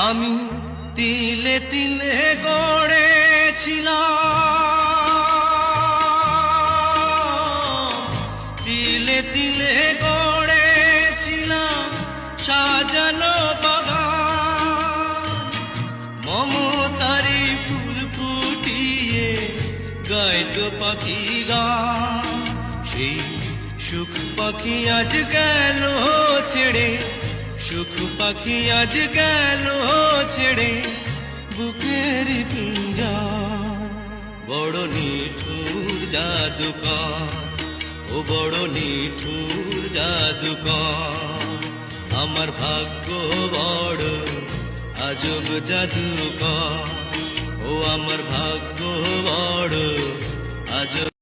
আমি তিলে তিলে গড়েছিলাম, তিলে তিলে গড়েছিলাম সাজানো বাগান। মমতারি ফুল ফুটিয়ে গাইতো পাখি গান। সেই সুখ পাখি আজ গেল ছেড়ে, সুখ পাখি আজ গেল ছেড়ে বুকের পিঞ্জার। বড় নিঠুর জাদুকর, ও বড় নিঠুর জাদুকর। আমার ভাগ্য বড় আজব জাদুকর, ও আমার ভাগ্য বড় আজব।